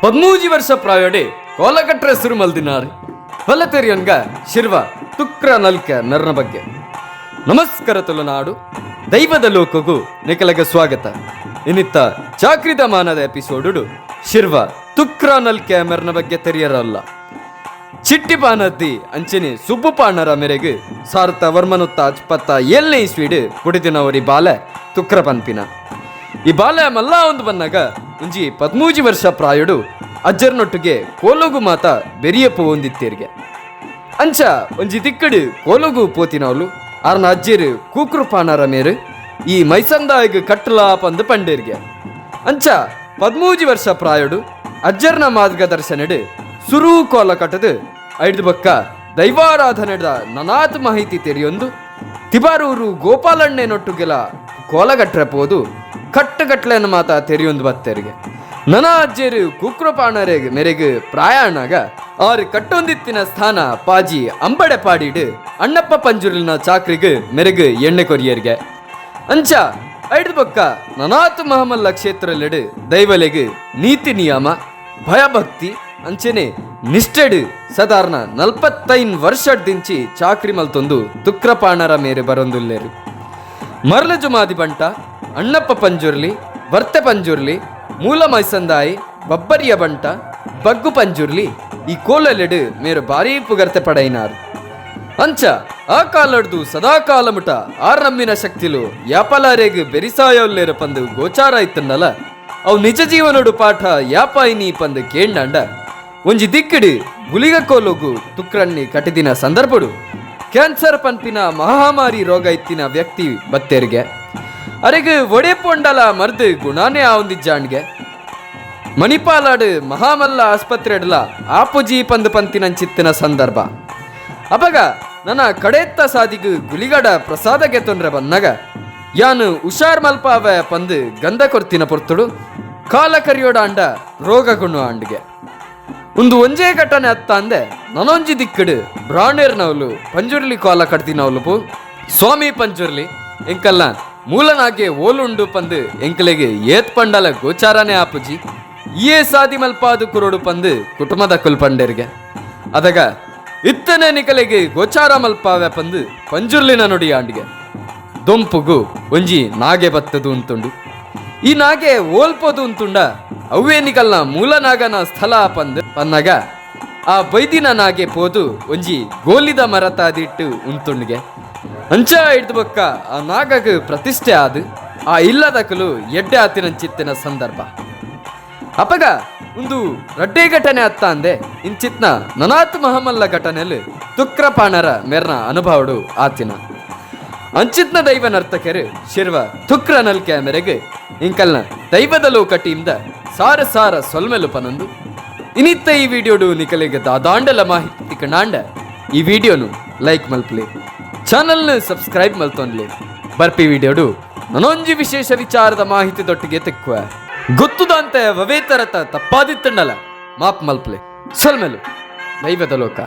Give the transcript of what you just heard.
13 ವರ್ಷ ಪ್ರಾಯೋಡೆ ಕೋಲಕಟ್ರೆ ಹೆಸರು ಮಲ್ದಿನಾರ್ ಹೊಲತೆರಿಯನ್ಗ ಶಿರ್ವ ತುಕ್ರ ನಲ್ಕೆ ನರ್ನ ಬಗ್ಗೆ ನಮಸ್ಕಾರ ತುಳುನಾಡು ದೈವದ ಲೋಕಗೂ ನಿಕಲಗೆ ಸ್ವಾಗತ. ಇನ್ನಿತ್ತ ಚಾಕ್ರಿದ ಮಾನದ ಎಪಿಸೋಡು ಶಿರ್ವ ತುಕ್ರ ನಲ್ಕೆ ಮೆರ್ನ ಬಗ್ಗೆ ತೆರಿಯರಲ್ಲ. ಚಿಟ್ಟಿ ಪಾನದ್ದಿ ಅಂಚನೆ ಸುಬ್ಬು ಪಾಣರ ಮೇರೆಗೆ ಸಾರ್ಥ ವರ್ಮನುತ್ತ ಅಚ್ಪತ್ತ 7ನೇ ಇಸ್ವೀಡ್ ಕುಡಿದಿನವರಿ ಬಾಲೆ ತುಕ್ರ ಪನ್ಪಿನ ಈ ಬಾಲೆ ಮಲ್ಲ ಒಂದು ಬನ್ನಾಗ ಒಂಜಿ 13 ವರ್ಷ ಪ್ರಾಯುಡು ಅಜ್ಜರ್ನೊಟ್ಟಿಗೆ ಕೋಲೋಗು ಮಾತ ಬೆರಿಯಪ್ಪ ಹೊಂದಿತ್ತೇರಿಗೆ ಅಂಚ ಒಂಜಿ ತಿಕ್ಕಡು ಕೋಲೋಗು ಪೋತಿನವಳು ಆರ್ನ ಅಜ್ಜೇರು ಕೂಕ್ರು ಪಾಣರ ಮೇರು ಈ ಮೈಸಂದಾಯಿಗೆ ಕಟ್ಟಲ ಪಂದು ಪಂಡೇರ್ಗೆ ಅಂಚ 13 ವರ್ಷ ಪ್ರಾಯುಡು ಅಜ್ಜರ್ನ ಮಾರ್ಗದರ್ಶನಡು ಸುರು ಕೋಲ ಕಟ್ಟದು ಐದು ಬಕ್ಕ ದೈವಾರಾಧನೆದ ನನಾತ್ ಮಾಹಿತಿ ತೆರೆಯೊಂದು ತಿಬಾರೂರು ಗೋಪಾಲಣ್ಣನೊಟ್ಟುಗೆಲ ಕೋಲಗಟ್ರೆ ಪೋದು ಕಟ್ಟಗಟ್ಲೆನ ಮಾತ ತೆರೆಯೊಂದು ಬತ್ತೇರಿಗೆ ನನ ಅಜ್ಜೇರು ಕುಕ್ರಪಾಣರೆ ಮೆರೆಗೆ ಪ್ರಾಯಾಣಾಗ ಆರು ಕಟ್ಟೊಂದಿತ್ತಿನ ಸ್ಥಾನ ಪಾಜಿ ಅಂಬಡೆ ಪಾಡಿಡು ಅಣ್ಣಪ್ಪ ಪಂಜುರ್ಲಿನ ಚಾಕ್ರಿಗೆ ಮೆರೆಗೆ ಎಣ್ಣೆ ಕೊರಿಯರ್ಗೆ ಅಂಚ ಐದು ಬಕ್ಕ ನನಾತ್ ಮಹಮಲ್ಲ ಕ್ಷೇತ್ರಲೆಡು ದೈವಲೆಗೆ ನೀತಿ ನಿಯಮ ಭಯಭಕ್ತಿ ಅಂಚೆನೆ ನಿಷ್ಠೆಡು ಸಾಧಾರಣ 45 ವರ್ಷದಿಂಚಿ ಚಾಕ್ರಿ ಮಲ್ತೊಂದು ತುಕ್ರಪಾಣರ ಮೇರೆ ಬರೊಂದುಲ್ಲೇರು ಮರಳ ಜುಮಾದಿ ಬಂಟ ಅಣ್ಣಪ್ಪ ಪಂಜುರ್ಲಿ ವರ್ತೆ ಪಂಜುರ್ಲಿ ಮೂಲ ಮೈಸಂದಾಯಿ ಬಬ್ಬರಿಯ ಬಂಟ ಬಗ್ಗು ಪಂಜುರ್ಲಿ ಈ ಕೋಲಲೆಡು ಮೇರು ಬಾರಿ ಪುಗರ್ತೆ ಪಡೈನಾರು ಅಂಚ ಆ ಕಾಲಡ್ದು ಸದಾ ಕಾಲಮುಟ ಆರ್ನಮ್ಮಿನ ಶಕ್ತಿಲು ಯಾಪಲಾರೇಗ್ ಬೆರಿಸಾಯೋಲ್ಲೇರು ಪಂದು ಗೋಚಾರ ಇತ್ತಂದಲ್ಲ ಅವು ನಿಜ ಜೀವನೋಡು ಪಾಠ ಯಾಪಾಯಿನಿ ಪಂದು ಕೇಂಡಾಂಡ ಒಂಜಿ ದಿಕ್ಕಿಡು ಗುಲಿಗ ಕೋಲೋಗು ತುಕ್ರಣ್ಣಿ ಕಟಿದಿನ ಸಂದರ್ಭಡು ಕ್ಯಾನ್ಸರ್ ಪನ್ಪಿನ ಮಹಾಮಾರಿ ರೋಗ ಇತ್ತಿನ ವ್ಯಕ್ತಿ ಬತ್ತೇರಿಗೆ ಅರೆಗೆ ಒಡೆ ಪೊಂಡಲ ಮರ್ದು ಗುಣಾನೇ ಆವಂದಿಜ್ಜಾಣ್ಗೆ ಮಣಿಪಾಲಾಡು ಮಹಾಮಲ್ಲ ಆಸ್ಪತ್ರೆಡ್ಲ ಆಪುಜಿ ಪಂದು ಪಂತಿನಂಚಿತ್ತಿನ ಸಂದರ್ಭ ಅಪಗ ನನ್ನ ಕಡೆತ್ತ ಸಾದಿಗು ಗುಲಿಗಡ ಪ್ರಸಾದಗೆ ತೊಂದ್ರೆ ಬಂದಾಗ ಯಾನು ಹುಷಾರ್ ಮಲ್ಪಾವ ಪಂದು ಗಂಧ ಕೊರ್ತಿನ ಪೊರ್ತುಡು ಕಾಲ ಕರಿಯೋಡ ಅಂಡ ರೋಗ ಗುಣ ಅಂಡ್ಗೆ ಒಂದು ಒಂಜೇ ಘಟನೆ ಅತ್ತ ಅಂದೆ ನನೊಂಜಿ ದಿಕ್ಕಡು ಬ್ರಾಣೇರ್ನವಲು ಪಂಜುರ್ಲಿ ಕೋಲ ಕಟ್ತಿನವಲು ಪು ಸ್ವಾಮಿ ಪಂಜುರ್ಲಿ ಎಂಕಲ್ಲ ಮೂಲನಾಗೆ ಓಲುಂಡು ಪಂದು ಎಂಕಲೆಗೆ ಏತ್ ಪಂಡಲ ಗೋಚಾರನೇ ಆಪುಜಿ ಏ ಸಾದಿ ಮಲ್ಪಾದು ಕುರೋಡು ಪಂದು ಕುಟುಂಬದ ಕುಲ್ಪಂಡೇರ್ಗೆ ಅದಾಗ ಇತ್ತನೆ ನಿಕಲೆಗೆ ಗೋಚಾರ ಮಲ್ಪಾವೆ ಪಂದು ಪಂಜುರ್ಲಿನ ನುಡಿ ಆಂಡ್ಗೆ ದೊಂಪುಗು ಒಂಜಿ ನಾಗೆ ಬತ್ತದು ಅಂತುಂಡು ಈ ನಾಗೆ ಓಲ್ಪೋದು ಅಂತುಂಡ ಅವೇನಿಗಲ್ನ ಮೂಲನಾಗನ ಸ್ಥಳ ಪಂದು ಪನ್ನಾಗ ಆ ಬೈದಿನ ನಾಗೆ ಪೋದು ಒಂಜಿ ಗೋಲಿದ ಮರತಾದಿಟ್ಟು ಉಂತುಂಡ್ಗೆ ಅಂಚ ಹಿಡ್ದು ಬಕ್ಕ ಆ ನಾಗಗ ಪ್ರತಿಷ್ಠೆ ಆದು ಆ ಇಲ್ಲದಕಲು ಎಡ್ಡೆ ಆತಿನಂಚಿತ್ತಿನ ಸಂದರ್ಭ ಅಪಗ ಒಂದು ರಡ್ಡೆ ಘಟನೆ ಅತ್ತ ಅಂದೆ ಇಂಚಿತ್ನ ನನಾತ್ ಮಹಮಲ್ಲ ಘಟನೆಯಲ್ಲಿ ತುಕ್ರಪಾಣರ ಮೆರ್ನ ಅನುಭವಡು ಆತಿನ ಅಂಚಿತ್ನ ದೈವ ನರ್ತಕರು ಶಿರ್ವ ತುಕ್ರ ನಲ್ಕೆ ಮೆರೆಗೆ ಇಂಕಲ್ನ ದೈವದ ಲೋಕ ಟೀಮ್ದ ಸಾರ ಸಾರ ಸೊಲ್ಮೆಲು ಪನೊಂದು ಇನಿತ್ತ ಈ ವಿಡಿಯೋಡು ನಿಕಲಿಗೆ ದಾದಾಂಡಲ ಮಾಹಿತಿ ಕಣಾಂಡ ಈ ವಿಡಿಯೋನು ಲೈಕ್ ಮಲ್ಪಲಿ ಚಾನಲ್ನ ಸಬ್ಸ್ಕ್ರೈಬ್ ಮಲ್ತೊನ್ಲಿ ಬರ್ಪಿ ವಿಡಿಯೋಡು ನನೊಂಜಿ ವಿಶೇಷ ವಿಚಾರದ ಮಾಹಿತಿ ದೊಟ್ಟಿಗೆ ತೆಕ್ಕುವ ಗೊತ್ತುದಂತೆ ವವೇತರತ ತಪ್ಪಾದಿತ್ತಂಡಲ ಮಾಪ್ ಮಲ್ಪಲೆ ಸೊಲ್ಮೆಲು ದೈವದ ಲೋಕ.